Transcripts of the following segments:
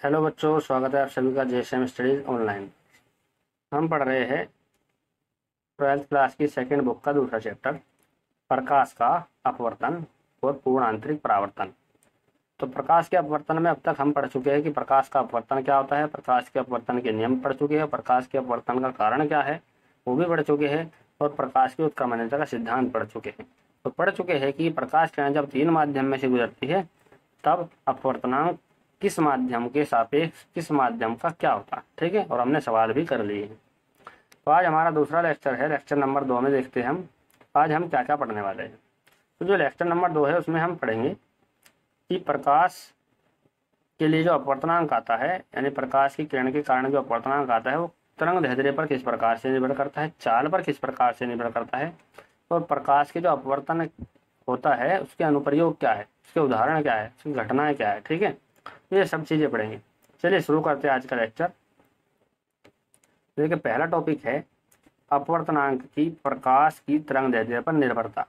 Hello बच्चों, स्वागत है आप सभी का जेएसएम स्टडीज ऑनलाइन। हम पढ़ रहे हैं 12th क्लास की सेकंड बुक का दूसरा चैप्टर, प्रकाश का अपवर्तन और पूर्ण आंतरिक परावर्तन। तो प्रकाश के अपवर्तन में अब तक हम पढ़ चुके हैं कि प्रकाश का अपवर्तन क्या होता है, प्रकाश के अपवर्तन के नियम पढ़ चुके हैं, प्रकाश के अपवर्तन का कारण क्या है वो भी पढ़ चुके हैं, और प्रकाश की उत्क्रमणीयता का सिद्धांत पढ़ चुके हैं। तो पढ़ चुके हैं कि प्रकाश किरण जब तीन माध्यम में से गुजरती है तब अपवर्तनांक किस माध्यम के सापेक्ष किस माध्यम का क्या होता है। ठीक है, और हमने सवाल भी कर लिए हैं। तो आज हमारा दूसरा लेक्चर है, लेक्चर नंबर 2 में देखते हैं हम आज हम क्या क्या पढ़ने वाले हैं। तो जो लेक्चर नंबर 2 है उसमें हम पढ़ेंगे कि प्रकाश के लिए जो अपवर्तनांक आता है, यानी प्रकाश की किरण के कारण जो अपवर्तनांक आता है वो तरंग दैर्ध्य पर किस प्रकार से निर्भर करता है, चाल पर किस प्रकार से निर्भर करता है, और प्रकाश के जो अपवर्तन होता है उसके अनुप्रयोग क्या है, उसके उदाहरण क्या है, उसकी घटनाएं क्या है। ठीक है, ये सब चीजें पढ़ेंगे। चलिए शुरू करते हैं आज का लेक्चर। देखिए, पहला टॉपिक है अपवर्तनांक की प्रकाश की तरंग दैर्ध्य पर निर्भरता।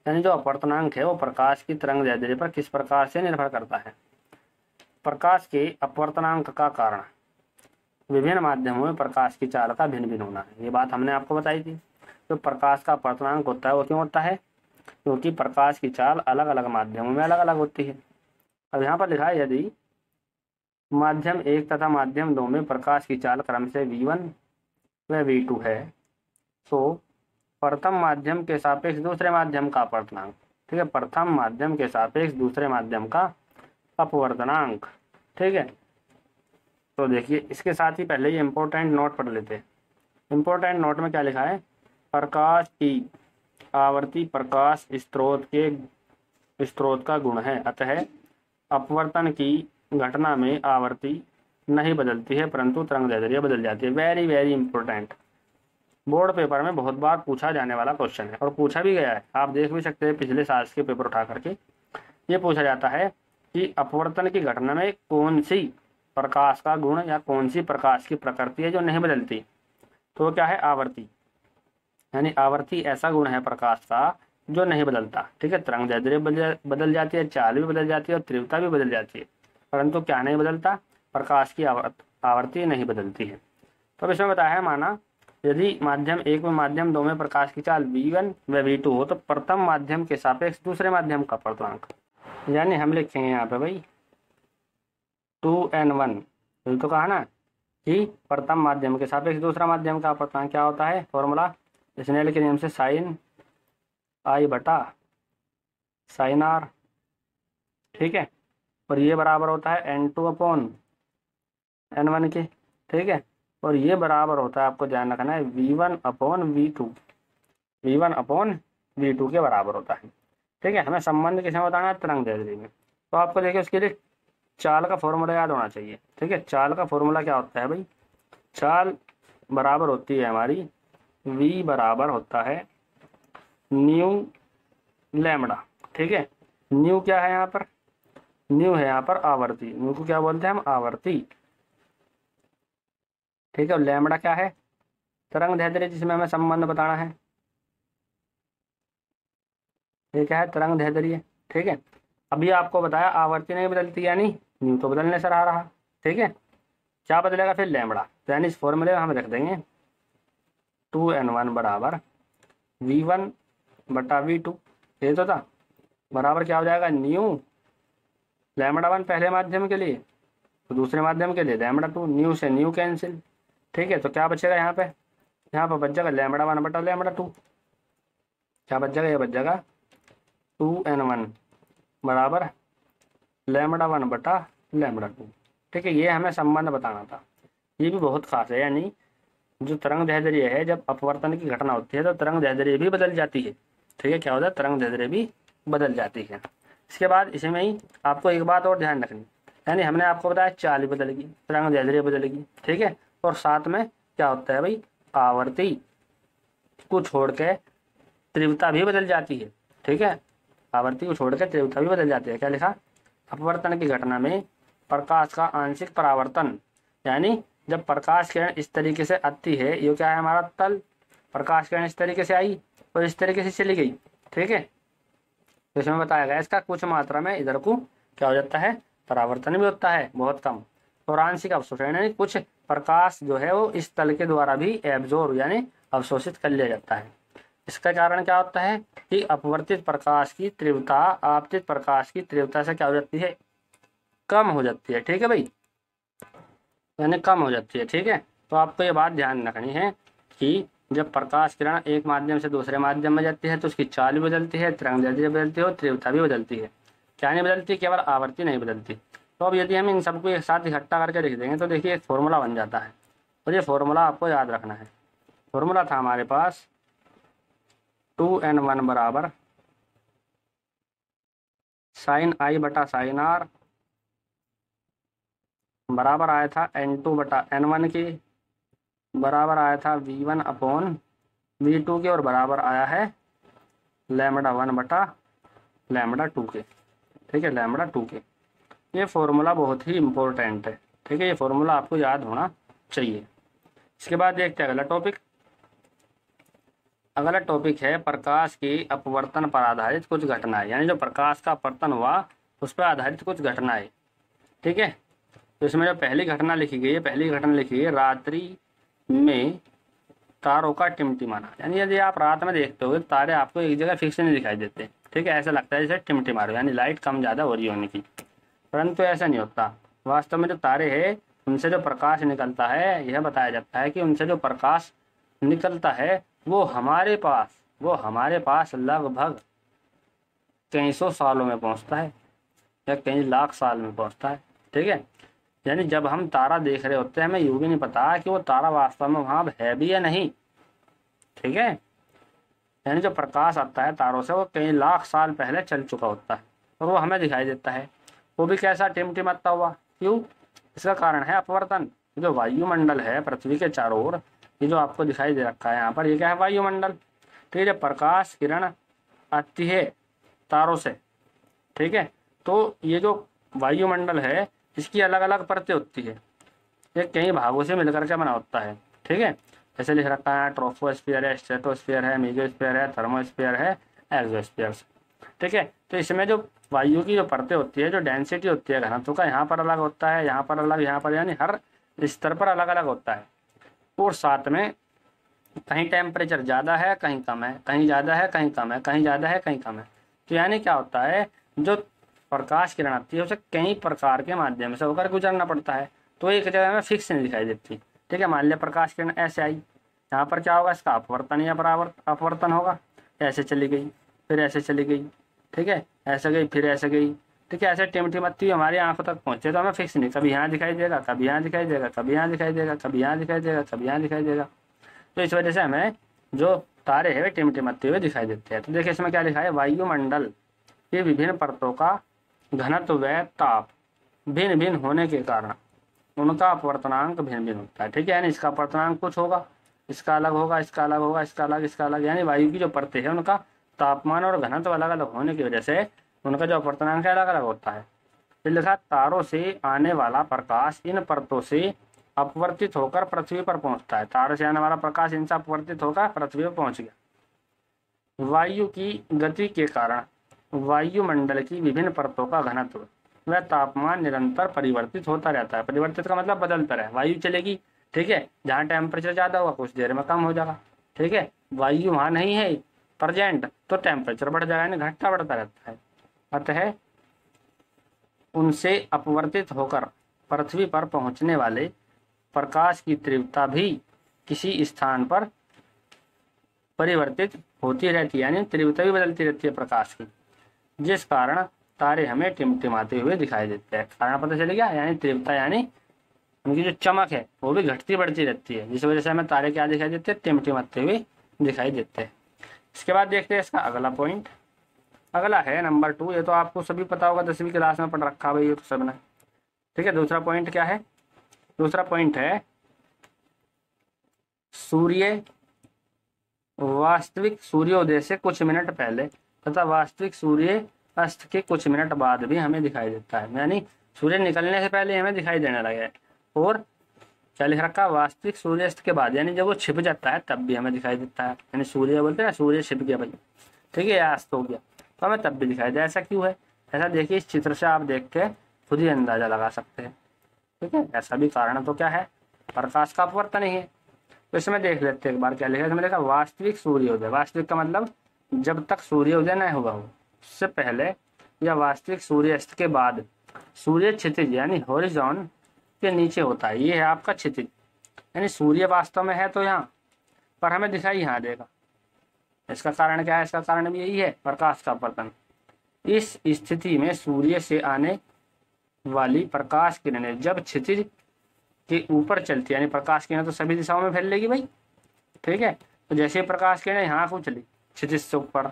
यानी जो अपवर्तनांक है वो प्रकाश की तरंग दैर्ध्य पर किस प्रकार से निर्भर करता है। प्रकाश के अपवर्तनांक का कारण विभिन्न माध्यमों में प्रकाश की चाल का भिन्न भिन्न होना है। ये बात हमने आपको बताई थी। जो प्रकाश का अपवर्तनांक होता है वो क्यों होता है, क्योंकि प्रकाश की चाल अलग अलग माध्यमों में अलग अलग होती है। अब यहाँ पर लिखा है, यदि माध्यम 1 तथा माध्यम 2 में प्रकाश की चाल क्रम से v1 व v2 है तो प्रथम माध्यम के सापेक्ष दूसरे माध्यम का अपवर्तनांक, ठीक है, प्रथम माध्यम के सापेक्ष दूसरे माध्यम का अपवर्तनांक। ठीक है, तो देखिए इसके साथ ही पहले ये इंपॉर्टेंट नोट पढ़ लेते हैं। इंपॉर्टेंट नोट में क्या लिखा है, प्रकाश की आवर्ती प्रकाश स्रोत का गुण है, अतः अपवर्तन की घटना में आवर्ती नहीं बदलती है परंतु तरंग दैर्ध्य बदल जाती है। Very very important, board paper में बहुत बार पूछा जाने वाला क्वेश्चन है और पूछा भी गया है। आप देख भी सकते हैं पिछले साल के पेपर उठा करके। ये पूछा जाता है कि अपवर्तन की घटना में कौन सी प्रकाश का गुण या कौन सी प्रकाश की प्रकृति है जो नहीं बदलती। तो वो क्या है, आवर्ती। यानी आवर्ती ऐसा गुण है प्रकाश का जो नहीं बदलता। ठीक है, तरंग दैर्ध्य बदल जाती है, चाल भी बदल जाती है और तीव्रता भी बदल जाती है, परंतु क्या नहीं बदलता, प्रकाश की आवर्ती नहीं बदलती है। तो अब इसमें बताया है, माना यदि माध्यम 1 में माध्यम 2 में प्रकाश की चाल v1 व v2 हो तो प्रथम माध्यम के सापेक्ष दूसरे माध्यम का अपवर्तनांक, यानी हम लिखेंगे यहाँ पे भाई 2n1। तो कहा ना कि प्रथम माध्यम के सापेक्ष दूसरा माध्यम का अपवर्तनांक क्या होता है, फॉर्मूला स्नेल के नियम से साइन आई बटा साइन आर। ठीक है, और ये बराबर होता है n2 अपॉन n1 के। ठीक है, और ये बराबर होता है, आपको ध्यान रखना है, v1 upon v2, v1 upon v2 के बराबर होता है। ठीक है, हमें संबंध किसमें बताना है, तरंग दैर्ध्य में। तो आपको देखिए उसके लिए चाल का फॉर्मूला याद होना चाहिए। ठीक है, चाल का फॉर्मूला क्या होता है भाई, चाल बराबर होती है हमारी v बराबर होता है न्यू लैम्बडा। ठीक है, न्यू क्या है यहाँ पर, न्यू है यहाँ पर आवर्ती, न्यू को क्या बोलते हैं हम, आवर्ती। ठीक है, और लैम्बडा क्या है, तरंग दैर्ध्य जिसमें हमें संबंध बताना है। ये क्या है, तरंग दैर्ध्य। ठीक है, अभी आपको बताया आवर्ती नहीं बदलती, यानी न्यू तो बदलने से रहा। ठीक है, क्या बदलेगा फिर, लैम्बडा। तो यानी इस फॉर्मूले में हम रख देंगे 2n1 बराबर v1 बटा v2, ये तो था, बराबर क्या हो जाएगा, न्यू लैम्बडा 1 पहले माध्यम के लिए, तो दूसरे माध्यम के लिए लैम्बडा 2, न्यू से न्यू कैंसिल। ठीक है, तो क्या बचेगा यहाँ पे, यहाँ पर बच जाएगा लैम्बडा 1 बटा लैम्बडा 2। क्या बच जाएगा, ये बच जाएगा 2n1 बराबर लैम्बडा 1 बटा लैम्बडा 2। ठीक है, ये हमें संबंध बताना था, ये भी बहुत खास है। यानी जो तरंग दैर्ध्य है, जब अपवर्तन की घटना होती है तो तरंग दैर्ध्य भी बदल जाती है। ठीक है, क्या होता है, तरंग दैर्ध्य भी बदल जाती है। इसके बाद इसमें ही आपको एक बात और ध्यान रखनी, यानी हमने आपको बताया चाल बदलेगी, तरंग दैर्ध्य बदलेगी। ठीक है, और साथ में क्या होता है भाई, आवर्ती को छोड़ के तीव्रता भी बदल जाती है। ठीक है, आवर्ती को छोड़ के तीव्रता भी बदल जाती है। क्या लिखा, अपवर्तन की घटना में प्रकाश का आंशिक परावर्तन, यानी जब प्रकाश किरण इस तरीके से आती है, ये क्या है हमारा तल, प्रकाश किरण इस तरीके से आई और इस तरीके से चली गई। ठीक है, तो इसमें बताया गया इसका कुछ मात्रा में इधर को क्या हो जाता है, परावर्तन भी होता है, बहुत कम, और आंशिक अवशोषण यानी कुछ प्रकाश जो है वो इस तल के द्वारा भी एब्जॉर्ब यानी अवशोषित कर लिया जाता है। इसका कारण क्या होता है कि अपवर्तित प्रकाश की तीव्रता आपतित प्रकाश की तीव्रता से क्या हो जाती है, कम हो जाती है। ठीक है भाई, यानी कम हो जाती है। ठीक है, तो आपको ये बात ध्यान रखनी है कि जब प्रकाश किरण एक माध्यम से दूसरे माध्यम में जाती है तो उसकी चाल भी बदलती है, तरंगदैर्ध्य बदलती है और तीव्रता भी बदलती है। क्या नहीं बदलती, केवल आवृत्ति नहीं बदलती। तो अब यदि हम इन सबको एक साथ इकट्ठा करके लिख देंगे तो देखिए एक फॉर्मूला बन जाता है, और ये फॉर्मूला आपको याद रखना है। फॉर्मूला था हमारे पास 2n1 बराबर साइन आई बटा साइन आर बराबर आया था n2 बटा n1 के, बराबर आया था v1 अपॉन v2 के, और बराबर आया है लैम्बडा 1 बटा लैम्बडा 2 के। ठीक है, लैम्बडा 2 के। ये फॉर्मूला बहुत ही इंपॉर्टेंट है। ठीक है, ये फॉर्मूला आपको याद होना चाहिए। इसके बाद देखते हैं अगला टॉपिक। अगला टॉपिक है प्रकाश की अपवर्तन पर आधारित कुछ घटनाएं, यानी जो प्रकाश का अपवर्तन हुआ उस पर आधारित कुछ घटनाएं। ठीक है, तो इसमें जो पहली घटना लिखी गई है, पहली घटना लिखी गई है रात्रि में तारों का टिमटिमाना। यानी यदि आप रात में देखते हो तारे आपको एक जगह फिक्स नहीं दिखाई देते। ठीक है, ऐसा लगता है जैसे टिमटिमा रहे, यानी लाइट कम ज़्यादा हो रही होने की, परंतु ऐसा नहीं होता। वास्तव में जो तारे हैं उनसे जो प्रकाश निकलता है, यह बताया जाता है कि उनसे जो प्रकाश निकलता है वो हमारे पास लगभग कई सौ सालों में पहुंचता है या कई लाख साल में पहुंचता है। ठीक है, यानी जब हम तारा देख रहे होते हैं हमें यूं भी नहीं पता कि वो तारा वास्तव में वहां है भी या नहीं। ठीक है, यानी जो प्रकाश आता है तारों से वो कई लाख साल पहले चल चुका होता है और वो हमें दिखाई देता है, वो भी कैसा टिमटिमाता हुआ। क्यों? इसका कारण है अपवर्तन। जो वायुमंडल है पृथ्वी के चारों ओर, ये जो आपको दिखाई दे रखा है यहाँ पर, ये क्या है, वायुमंडल। ठीक है, प्रकाश किरण आती है तारों से। ठीक है, तो ये जो वायुमंडल है इसकी अलग अलग परतें होती है, ये कई भागों से मिलकर के बना होता है। ठीक है, जैसे लिख रखा है ट्रोपोस्फीयर है, स्ट्रेटोस्फीयर है, मेसोस्फीयर है, थर्मोस्फीयर है, एक्सोस्फीयर। ठीक है, तो इसमें जो वायु की जो परतें होती है, जो डेंसिटी होती है घनत्व का, यहाँ पर अलग होता है, यहाँ पर अलग, यहाँ पर, यानी हर स्तर पर अलग अलग होता है। और साथ में कहीं टेम्परेचर ज़्यादा है कहीं कम है, कहीं ज़्यादा है कहीं कम है, कहीं ज़्यादा है कहीं कम है। तो यानी क्या होता है, जो प्रकाश किरण आती है उसे कई प्रकार के माध्यम से होकर गुजरना पड़ता है, तो एक जगह में फिक्स नहीं दिखाई देती। ठीक है, मान लिया प्रकाश किरण ऐसे आई, यहाँ पर क्या होगा, इसका अपवर्तन या अपवर्तन होगा, ऐसे चली गई फिर ऐसे चली गई। ठीक है, ऐसे गई फिर ऐसे गई। ठीक है, ऐसे टिमटिमाती हमारी आंखों तक पहुंचे तो हमें फिक्स नहीं, कभी यहाँ दिखाई देगा, कभी यहाँ दिखाई देगा, कभी यहाँ दिखाई देगा, कभी यहाँ दिखाई देगा, कभी यहाँ दिखाई देगा। तो इस वजह से हमें जो तारे हैं वे टिमटिमाते हुए दिखाई देते हैं। तो देखिए इसमें क्या लिखा है, वायुमंडल की विभिन्न परतों का घनत्व व ताप भिन्न भिन्न होने के कारण उनका अपवर्तनांक भिन्न भिन्न होता है। ठीक है, यानी इसका अपवर्तनांक कुछ होगा, इसका अलग होगा, इसका अलग होगा, इसका अलग, इसका अलग। यानी वायु की जो परतें हैं उनका तापमान और घनत्व अलग अलग होने की वजह से उनका जो अपवर्तनांक है अलग अलग होता है। फिर लिखा, तारों से आने वाला प्रकाश इन परतों से अपवर्तित होकर पृथ्वी पर पहुंचता है। तारों से आने वाला प्रकाश इनसे अपवर्तित होकर पृथ्वी पर पहुंच गया। वायु की गति के कारण वायुमंडल की विभिन्न परतों का घनत्व वह तापमान निरंतर परिवर्तित होता रहता है। परिवर्तित का मतलब बदलता रहे। वायु चलेगी, ठीक है, जहाँ टेम्परेचर ज़्यादा होगा कुछ देर में कम हो जाएगा। ठीक है, वायु वहाँ नहीं है प्रेजेंट तो टेम्परेचर बढ़ जाएगा, यानी घटता बढ़ता रहता है। अतः उनसे अपवर्तित होकर पृथ्वी पर पहुंचने वाले प्रकाश की तीव्रता भी किसी स्थान पर परिवर्तित होती रहती है, यानी तीव्रता भी बदलती रहती है प्रकाश की, जिस कारण तारे हमें टिमटिमाते हुए दिखाई देते हैं। कारण पता चल गया, यानी तीव्रता यानी उनकी जो चमक है वो भी घटती बढ़ती रहती है, जिस वजह से हमें तारे क्या दिखाई देते हैं, टिमटिमाते हुए दिखाई देते हैं। इसके बाद देखते हैं इसका अगला पॉइंट। अगला है नंबर 2। ये तो आपको सभी पता होगा, 10वीं क्लास में पढ़ रखा भाई ये तो सबने। ठीक है, दूसरा पॉइंट क्या है, दूसरा पॉइंट है सूर्य वास्तविक सूर्योदय से कुछ मिनट पहले तथा वास्तविक सूर्य अस्त के कुछ मिनट बाद भी हमें दिखाई देता है। यानी सूर्य निकलने से पहले हमें दिखाई देने लगा है, और क्या लिख रखा, वास्तविक सूर्यास्त के बाद, यानी जब वो छिप जाता है तब भी हमें दिखाई देता है। यानी सूर्य बोलते हैं ना, सूर्य छिप गया भाई, ठीक है, या अस्त हो गया तो हमें तब भी दिखाई दे। ऐसा क्यों है? ऐसा देखिए, इस चित्र से आप देख के खुद ही अंदाजा लगा सकते हैं। ठीक है, ऐसा भी कारण तो क्या है, प्रकाश का अपवर्तन ही है। तो इसमें देख लेते हैं एक बार क्या लिखा है। इसमें लिखा वास्तविक सूर्योदय। वास्तविक का मतलब जब तक सूर्योदय न हुआ हो, उससे पहले या वास्तविक सूर्यास्त के बाद सूर्य क्षितिज यानी हॉरिजॉन के नीचे होता है। ये है आपका क्षितिज, यानी सूर्य वास्तव में है तो यहाँ पर हमें दिखाई यहाँ देगा। इसका कारण क्या है, इसका कारण भी यही है, प्रकाश का अपवर्तन। इस स्थिति में सूर्य से आने वाली प्रकाश किरणें जब क्षितिज के ऊपर चलती है, यानी प्रकाश किरणें तो सभी दिशाओं में फैल लेगी भाई, ठीक है। तो जैसे प्रकाश किरणें यहाँ को चली क्षितिज से ऊपर,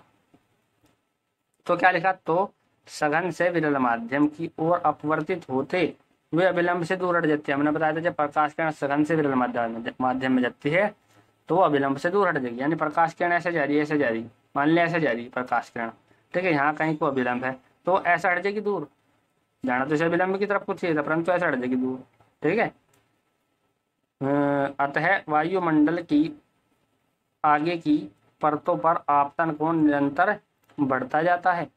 तो क्या लिखा, तो सघन से विरल माध्यम की ओर अपवर्तित होते वे अविलंब से दूर हट जाते हैं। हमने बताया था जब प्रकाश किरण सघन से विरल माध्यम में जाती है तो वो अविलंब से दूर हट जाएगी, यानी प्रकाश किरण ऐसे जा रही है, ऐसे जा रही, मान लिया ऐसे जा रही प्रकाश किरण, ठीक है। यहाँ कहीं को अविलंब है तो ऐसा हट जाएगी दूर, जाना तो इसे अविलंब की तरफ कुछ चाहिए था परंतु ऐसा हट जाएगी दूर, ठीक है। अतः वायुमंडल की आगे की परतों पर आपतन कोण निरंतर बढ़ता जाता है।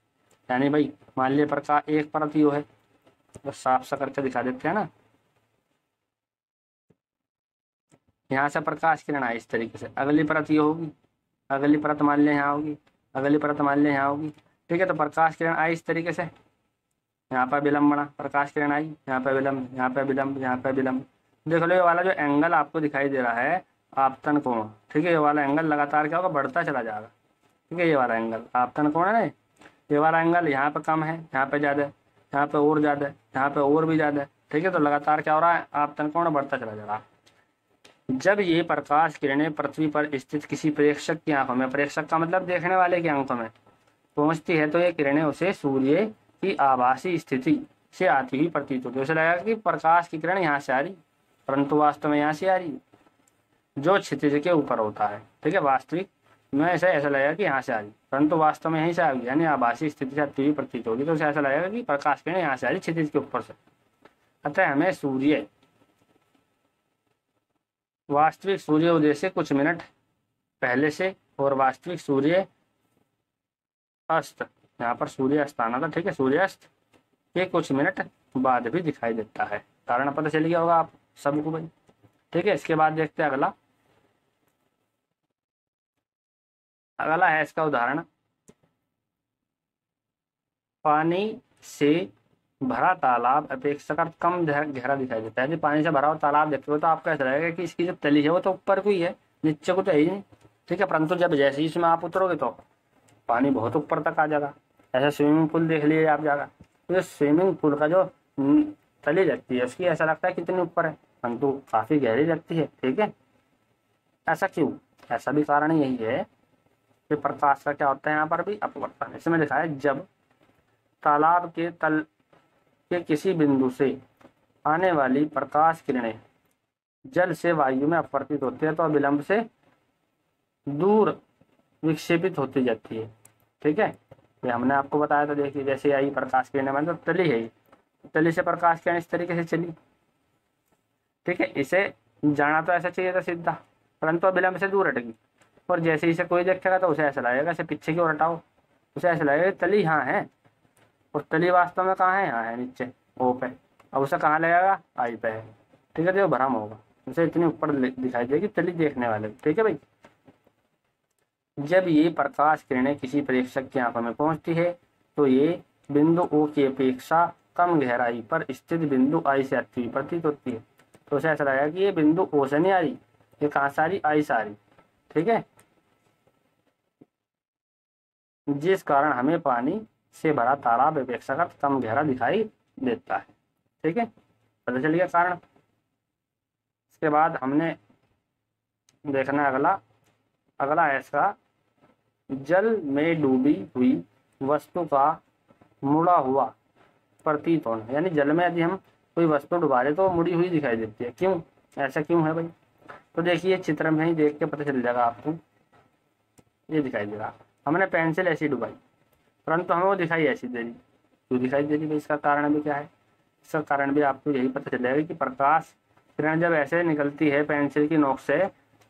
यानी भाई मान लिया प्रकाश एक परत यो है, तो साफ सा करके दिखा देते हैं ना, यहाँ से प्रकाश किरण आई इस तरीके से, अगली परत ये होगी, अगली परत मान लिया यहाँ होगी, अगली परत मान लिया यहाँ होगी, ठीक है। तो प्रकाश किरण आई इस तरीके से, यहाँ पर विलंब बना, प्रकाश किरण आई, यहाँ पर विलंब, यहाँ पर विलंब, यहाँ पर विलंब। देख लो ये वाला जो एंगल आपको दिखाई दे रहा है आपतन कोण, ठीक है, ये वाला एंगल लगातार क्या होगा, बढ़ता चला जाएगा, ठीक है। ये वाला एंगल आपतन कोण है ना, ये वाला एंगल यहाँ पे कम है, यहाँ पे ज़्यादा है, यहाँ पे और ज़्यादा है, यहाँ पे और भी ज़्यादा है, ठीक है। तो लगातार क्या हो रहा है, आपतन कोण बढ़ता चला जा रहा है। जब ये प्रकाश किरणें पृथ्वी पर स्थित किसी प्रेक्षक की आंखों में, प्रेक्षक का मतलब देखने वाले की आंखों में पहुंचती है तो ये किरणें उसे सूर्य की आभासी स्थिति से आती हुई प्रतीत होती है। उसे लगेगा कि प्रकाश की किरण यहाँ से आ रही, परंतु वास्तव में यहाँ से आ रही, जो क्षितिज के ऊपर होता है, ठीक है। वास्तविक में ऐसा लगेगा कि यहाँ से आ रही, परंतु वास्तव में यहीं से आ गई, यानी आभासी स्थिति से आती हुई प्रतीत होगी, तो उसे ऐसा लगेगा कि प्रकाश किरण यहाँ से आ रही क्षितिज के ऊपर से। अतः हमें सूर्य वास्तविक सूर्योदय से कुछ मिनट पहले से और वास्तविक सूर्य अस्त, यहाँ पर सूर्य अस्त आना था, ठीक है, सूर्यास्त के कुछ मिनट बाद भी दिखाई देता है। कारण पता चल गया होगा आप सबको भाई, ठीक है। इसके बाद देखते हैं अगला, अगला है इसका उदाहरण, पानी से भरा तालाब अपेक्षाकृत कम गहरा दिखाई देता है। यदि पानी से भरा हुआ तालाब देखते हो तो आपको ऐसा लगेगा कि इसकी जो तली है वो तो ऊपर को ही है, नीचे को तो है ही नहीं, ठीक है। परंतु जब जैसे ही इसमें आप उतरोगे तो पानी बहुत ऊपर तक आ जाएगा। ऐसा स्विमिंग पूल देख लीजिए आप जाएगा, तो स्विमिंग पूल का जो तली लगती है उसकी ऐसा लगता है कितनी ऊपर है, परंतु काफी गहरी लगती है, ठीक है। ऐसा क्यों, ऐसा भी कारण यही है कि प्रकाश का क्या होता है यहाँ पर भी अपवर्तन। इसमें लिखा है जब तालाब के तल के किसी बिंदु से आने वाली प्रकाश किरणें जल से वायु में अपवर्तित होती है तो विलंब से दूर विक्षेपित होती जाती है, ठीक है। ये हमने आपको बताया था, देखिए जैसे आई प्रकाश किरणें, मतलब तली है, तली से प्रकाश किरण इस तरीके से चली, ठीक है। इसे जाना तो ऐसा चाहिए था सीधा, परंतु विलंब से दूर हटेगी, और जैसे इसे कोई देखेगा तो उसे ऐसा लगेगा इसे पीछे की ओर हटाओ, उसे ऐसा लगेगा तली यहाँ है और तली वास्तव में कहाँ है, यहाँ है नीचे ओ पे, अब उसे कहाँ लगेगा, आई पे है, ठीक है। तो भ्रम होगा, उसे इतनी ऊपर दिखाई देगी तली देखने वाले, ठीक है भाई। जब ये प्रकाश किरणें किसी प्रेक्षक की आंखों में पहुंचती है तो ये बिंदु ओ की अपेक्षा कम गहराई पर स्थित बिंदु आई से आती हुई प्रतीत होती है। तो उसे ऐसा लगेगा कि ये बिंदु ओ से नहीं आ रही, ये कहाँ से आ रही, आई से आ रही, ठीक है। जिस कारण हमें पानी से भरा तालाब अपेक्षाकृत कम गहरा दिखाई देता है, ठीक है, पता चल गया कारण। इसके बाद हमने देखना अगला, अगला है इसका, जल में डूबी हुई वस्तु का मुड़ा हुआ प्रतीत होना। यानी जल में यदि हम कोई वस्तु डुबा रहे तो मुड़ी हुई दिखाई देती है, क्यों, ऐसा क्यों है भाई। तो देखिए चित्र में ही देख के पता चल जाएगा आपको, ये दिखाई दे रहा, हमने पेंसिल ऐसी डुबाई परंतु हमें वो दिखाई ऐसी दे रही, क्यों दिखाई दे रही भाई, इसका कारण भी क्या है। इसका कारण भी आपको यही पता चल जाएगा कि प्रकाश किरण जब ऐसे निकलती है पेंसिल की नोक से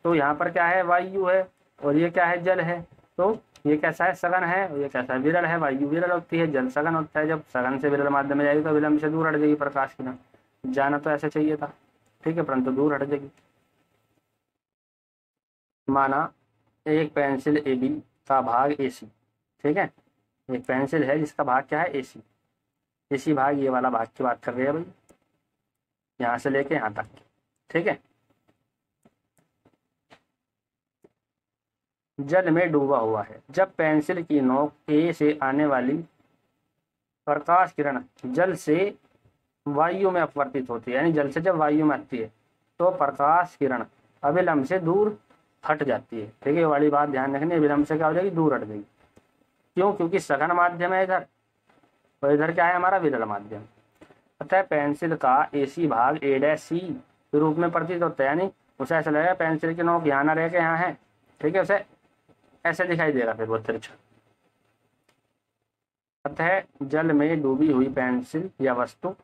तो यहाँ पर क्या है, वायु है, और ये क्या है, जल है। तो ये कैसा है, सघन है, और ये कैसा है, विरल है। वायु विरल होती है, जल सघन होता है। जब सघन से विरल माध्यम में जाएगी तो विलंब से दूर हट जाएगी प्रकाश किरण, जाना तो ऐसे चाहिए था, ठीक है, परंतु दूर हट जाएगी। माना एक पेंसिल ए बी का भाग ए सी, ठीक है, एक पेंसिल है जिसका भाग क्या है, ए सी। ए सी भाग ये वाला भाग की बात कर रहे हैं भाई, यहाँ से लेके यहाँ तक, ठीक है। जल में डूबा हुआ है। जब पेंसिल की नोक ए से आने वाली प्रकाश किरण जल से वायु में अपवर्तित होती है, यानी जल से जब वायु में आती है तो प्रकाश किरण अविलंब से दूर हट जाती है, ठीक है। ये वाली बात ध्यान रखनी, अविलंब से क्या हो जाएगी, दूर हट जाएगी। क्यों? क्योंकि सघन माध्यम है इधर, और इधर क्या है हमारा, विरल माध्यम। अतः पेंसिल का एसी भाग ए डैश सी के रूप में प्रतीत होता है, यानी उसे ऐसा लगेगा पेंसिल की नोक यहाँ ना रह के यहाँ है, ठीक है, उसे ऐसे दिखाई देगा फिर वो तिरछा। अतः जल में डूबी हुई पेंसिल या वस्तु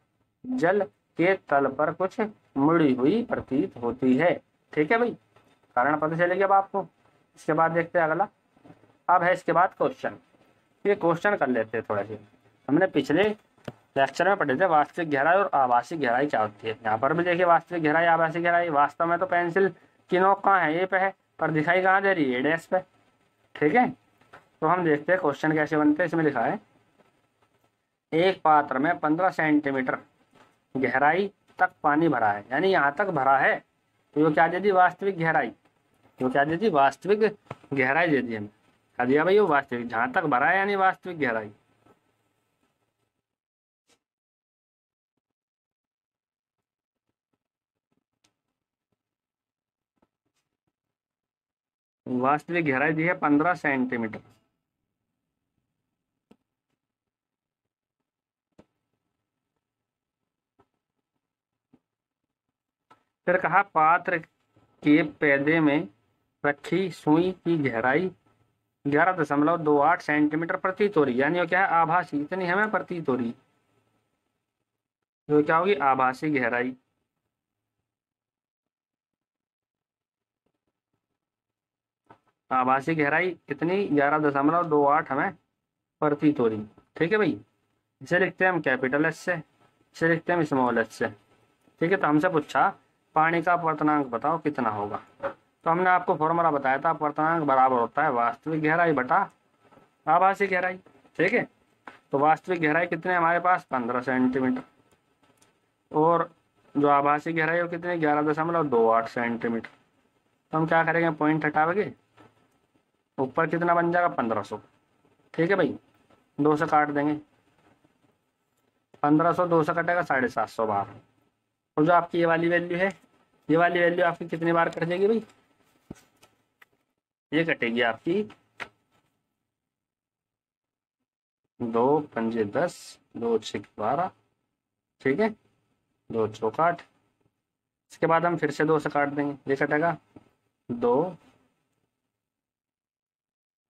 जल के तल पर कुछ मुड़ी हुई प्रतीत होती है, ठीक है भाई, कारण पता चलेगा अब आपको। इसके बाद देखते हैं अगला। अब है इसके बाद क्वेश्चन, ये क्वेश्चन कर लेते हैं थोड़ा सी। हमने पिछले लेक्चर में पढ़े थे वास्तविक गहराई और आभासी गहराई क्या होती है। यहाँ पर भी देखिए वास्तविक गहराई आभासी गहराई, वास्तव में तो पेंसिल की नोक कहाँ है, ए पे है, पर दिखाई कहाँ दे रही है, ए डैश पे, ठीक है। तो हम देखते हैं क्वेश्चन कैसे बनते हैं। इसमें लिखा है एक पात्र में 15 सेंटीमीटर गहराई तक पानी भरा है, यानी यहाँ तक भरा है, तो ये क्या दे दी, वास्तविक गहराई। तो क्या दे दी, वास्तविक गहराई दे दी हमें, क्या दिया भाई, वो वास्तविक, जहाँ तक भरा है यानी वास्तविक गहराई। वास्तविक गहराई दी है 15 सेंटीमीटर। फिर कहा पात्र के पैदे में रखी सुई की गहराई 11.28 सेंटीमीटर प्रतीत हो रही, यानी वो क्या है, आभासी, इतनी हमें प्रतीत हो रही, जो क्या होगी, आभासी गहराई। आभासी गहराई कितनी, 11.28 हमें प्रतीत हो रही, ठीक है भाई। इसे लिखते हैं हम कैपिटल एस से, इसे लिखते हैं हम स्मॉल एस से, ठीक है। तो हमसे पूछा पानी का अपवर्तनांक बताओ कितना होगा, तो हमने आपको फॉर्मूला बताया था, अपवर्तनांक बराबर होता है वास्तविक गहराई बटा आभासी गहराई, ठीक है। तो वास्तविक गहराई कितने हमारे पास, 15 सेंटीमीटर, और जो आभासी गहराई है कितनी, 11.28 सेंटीमीटर। तो हम क्या करेंगे, पॉइंट हटावेंगे, ऊपर कितना बन जाएगा, 1500, ठीक है भाई, 2 से काट देंगे, 1500 2 से कटेगा 750 बार। और जो आपकी ये वाली वैल्यू है, ये वाली वैल्यू आपकी कितनी बार कट जाएगी भाई, ये कटेगी आपकी 2 पंजे 10, 2 6 12, ठीक है, 2 चौक 8। इसके बाद हम फिर से 2 से काट देंगे, ये कटेगा 2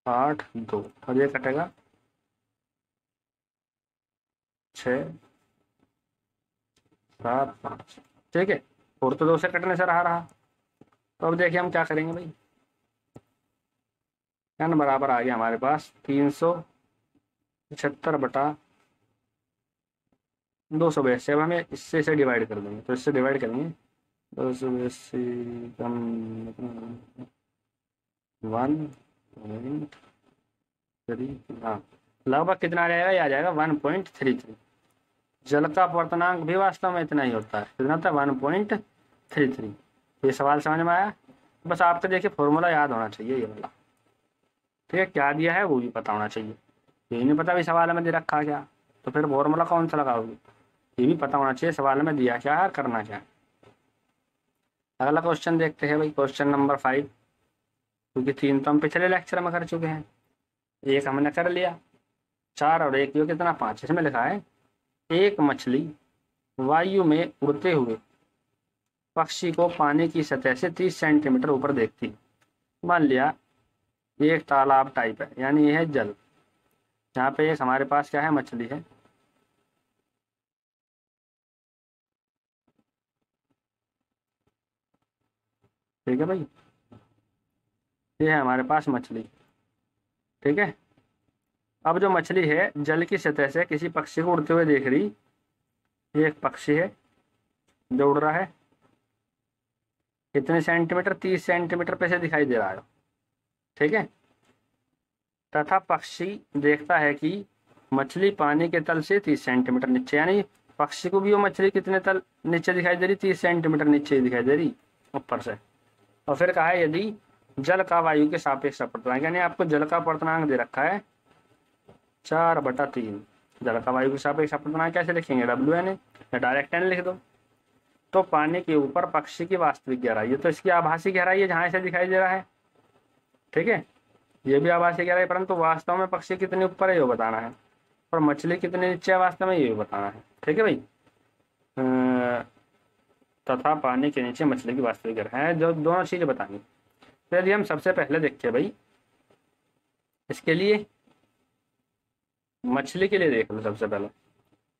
8 2, और ये कटेगा 6 7 5, ठीक है। और तो 2 से कटने से रहा। तो अब देखिए हम क्या करेंगे भाई, n बराबर आ गया हमारे पास 375 बटा 282 से। अब हमें इससे इसे डिवाइड कर देंगे, तो इससे डिवाइड करेंगे 280 कम 1.3, हाँ, लगभग कितना आ जाएगा, ये आ जाएगा 1.33। जल का अपवर्तनांक भी वास्तव में इतना ही होता है, कितना था, 1.33। ये सवाल समझ में आया। बस आपको देखिए फॉर्मूला याद होना चाहिए ये वाला, ठीक है, क्या दिया है वो भी पता होना चाहिए। यही नहीं पता भी सवाल में दे रखा क्या, तो फिर फॉर्मूला कौन सा लगाओगे, ये भी पता होना चाहिए सवाल में दिया क्या है, करना क्या है। अगला क्वेश्चन देखते हैं भाई, क्वेश्चन नंबर 5, क्योंकि 3 तो हम पिछले लेक्चर में कर चुके हैं, 1 हमने कर लिया, 4 और 1 ये कितना, 5। इसमें लिखा है एक मछली वायु में उड़ते हुए पक्षी को पानी की सतह से 30 सेंटीमीटर ऊपर देखती। मान लिया ये एक तालाब टाइप है, यानी यह है जल, यहाँ पे एक हमारे पास क्या है, मछली है, ठीक है भाई, ये है हमारे पास मछली, ठीक है। अब जो मछली है जल की सतह से किसी पक्षी को उड़ते हुए देख रही, ये एक पक्षी है, जो उड़ रहा है कितने सेंटीमीटर, 30 सेंटीमीटर पे से दिखाई दे रहा है। ठीक है। तथा पक्षी देखता है कि मछली पानी के तल से 30 सेंटीमीटर नीचे, यानी पक्षी को भी वो मछली कितने तल नीचे दिखाई दे रही, 30 सेंटीमीटर नीचे दिखाई दे रही ऊपर से। और फिर कहा है यदि जल का वायु के सापेक्ष अपवर्तनांक, यानी आपको जल का अपवर्तनांक दे रखा है 4/3। जल का वायु के सापेक्ष अपवर्तनांक कैसे लिखेंगे, WN या डायरेक्ट n लिख दो। तो पानी के ऊपर पक्षी की वास्तविक गहराई है, तो इसकी आभासी गहराई है जहां से दिखाई दे रहा है। ठीक है, ये भी आभासी गहराई, परंतु वास्तव में पक्षी कितने ऊपर है ये बताना है, और मछली कितने नीचे है वास्तव में ये भी बताना है। ठीक है भाई। तथा पानी के नीचे मछली की वास्तविक गहराई है, जो दोनों चीजें बतानी। तो यदि हम सबसे पहले देखते हैं भाई, इसके लिए मछली के लिए देख लो सबसे पहले,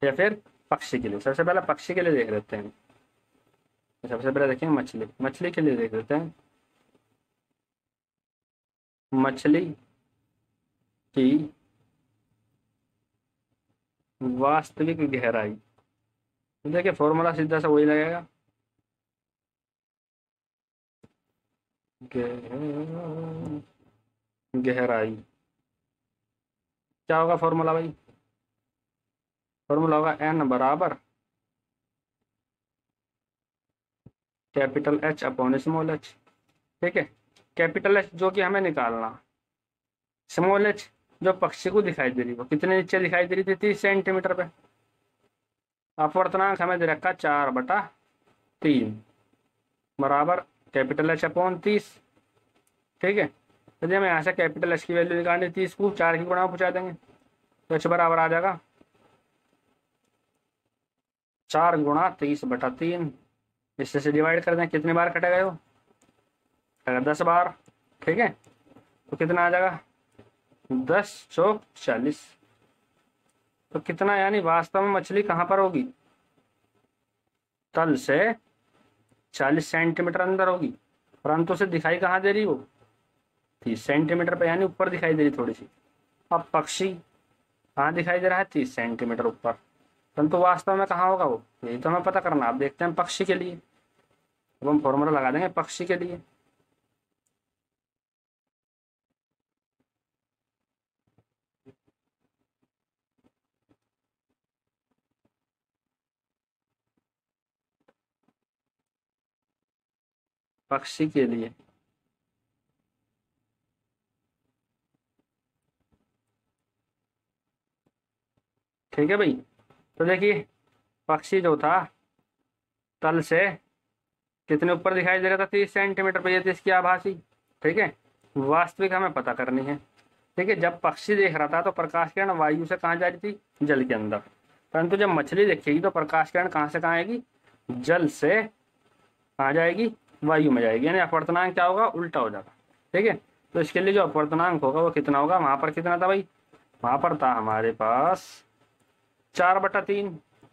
या फिर पक्षी के लिए। सबसे पहले पक्षी के लिए देख लेते हैं। सबसे पहले देखेंगे मछली के लिए देख लेते हैं। मछली की वास्तविक गहराई, देखिए फॉर्मूला सीधा सा वही लगेगा, गहराई क्या होगा फॉर्मूला भाई, फॉर्मूला होगा n बराबर capital H upon small h। ठीक है, कैपिटल H जो कि हमें निकालना, स्मॉल h जो पक्षी को दिखाई दे रही वो कितने नीचे दिखाई दे रही थी, 30 सेंटीमीटर पे। अपवर्तनांक हमें दे रखा 4/3 बराबर कैपिटल H अपॉन 30। ठीक है, यदि हमें यहाँ से कैपिटल H की वैल्यू निकालनी 30 को 4 की गुणा में पहुँचा देंगे तो H बराबर आ जाएगा 4 गुणा 30/3। इससे से डिवाइड कर दें, कितने बार कटेगा वो, 10 बार। ठीक है, तो कितना आ जाएगा 10 चौक 40। तो कितना, यानी वास्तव में मछली कहाँ पर होगी, तल से 40 सेंटीमीटर अंदर होगी, परंतु उसे दिखाई कहाँ दे रही वो, 30 सेंटीमीटर पे, यानी ऊपर दिखाई दे रही थोड़ी सी। अब पक्षी कहाँ दिखाई दे रहा है, 30 सेंटीमीटर ऊपर, परंतु वास्तव में कहाँ होगा वो, यही तो हमें पता करना। आप देखते हैं पक्षी के लिए, अब हम फॉर्मूला लगा देंगे पक्षी के लिए। पक्षी के लिए ठीक है भाई। तो देखिए पक्षी जो था तल से कितने ऊपर दिखाई दे रहा था, 30 सेंटीमीटर पे, ये थी इसकी आभासी। ठीक है, वास्तविक हमें पता करनी है। ठीक है, जब पक्षी देख रहा था तो प्रकाश किरण वायु से कहाँ जा रही थी, जल के अंदर, परंतु जब मछली देखेगी तो प्रकाश किरण कहाँ से कहाँ आएगी, जल से कहाँ जाएगी, वायु में जाएगी, यानी अपवर्तनांक क्या होगा, उल्टा हो जाएगा। ठीक है, तो इसके लिए जो अपवर्तनांक होगा वो कितना होगा, वहां पर कितना था भाई, वहां पर था हमारे पास 4/3,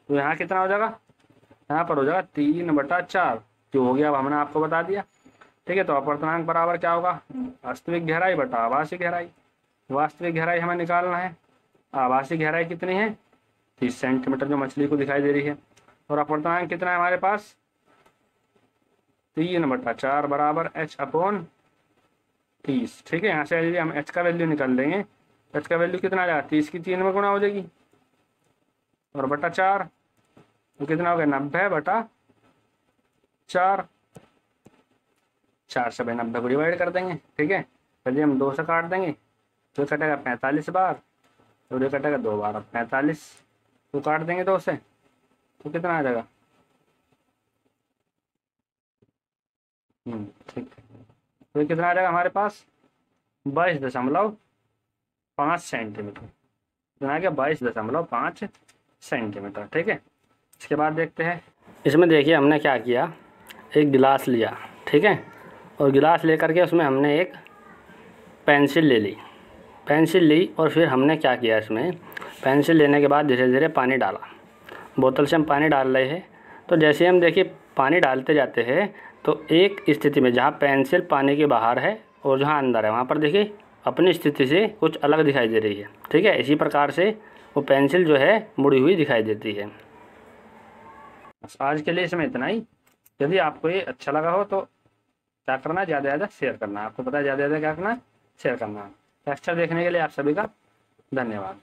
तो यहाँ कितना हो जाएगा, यहाँ पर हो जाएगा 3/4, जो हो गया अब हमने आपको बता दिया। ठीक है, तो अपवर्तनांक बराबर क्या होगा, वास्तविक गहराई बटा आभासी गहराई। वास्तविक गहराई हमें निकालना है, आभासी गहराई कितनी है, 30 सेंटीमीटर जो मछली को दिखाई दे रही है, और अपवर्तनांक कितना है हमारे पास, 3/4 बराबर H अपॉन 30। ठीक है, यहाँ से यदि हम H का वैल्यू निकाल लेंगे, H का वैल्यू कितना आ जाएगा, 30 की 3 में गुणा हो जाएगी और बटा 4, तो कितना हो गया 90/4। 4 से 90 को डिवाइड कर देंगे। ठीक है, यदि हम 2 से काट देंगे तो कटेगा 45 बार, तो ये कटेगा 2 बार, 45 तो काट देंगे 2 से तो कितना आ जाएगा, ठीक है, तो ये कितना आ जाएगा हमारे पास 22.5 सेंटीमीटर, कितना आ गया 22.5 सेंटीमीटर। ठीक है, इसके बाद देखते हैं, इसमें देखिए हमने क्या किया, एक गिलास लिया। ठीक है, और गिलास लेकर के उसमें हमने एक पेंसिल ले ली, और फिर हमने क्या किया, इसमें पेंसिल लेने के बाद धीरे धीरे पानी डाला। बोतल से हम पानी डाल रहे हैं, तो जैसे हम देखिए पानी डालते जाते हैं तो एक स्थिति में जहाँ पेंसिल पानी के बाहर है और जहाँ अंदर है वहाँ पर देखिए अपनी स्थिति से कुछ अलग दिखाई दे रही है। ठीक है, इसी प्रकार से वो पेंसिल जो है मुड़ी हुई दिखाई देती है। बस आज के लिए इसमें इतना ही। यदि आपको ये अच्छा लगा हो तो क्या करना है, ज़्यादा से ज़्यादा शेयर करना है। आपको पता है ज़्यादा से ज़्यादा क्या करना है, शेयर करना है। लेक्चर देखने के लिए आप सभी का धन्यवाद।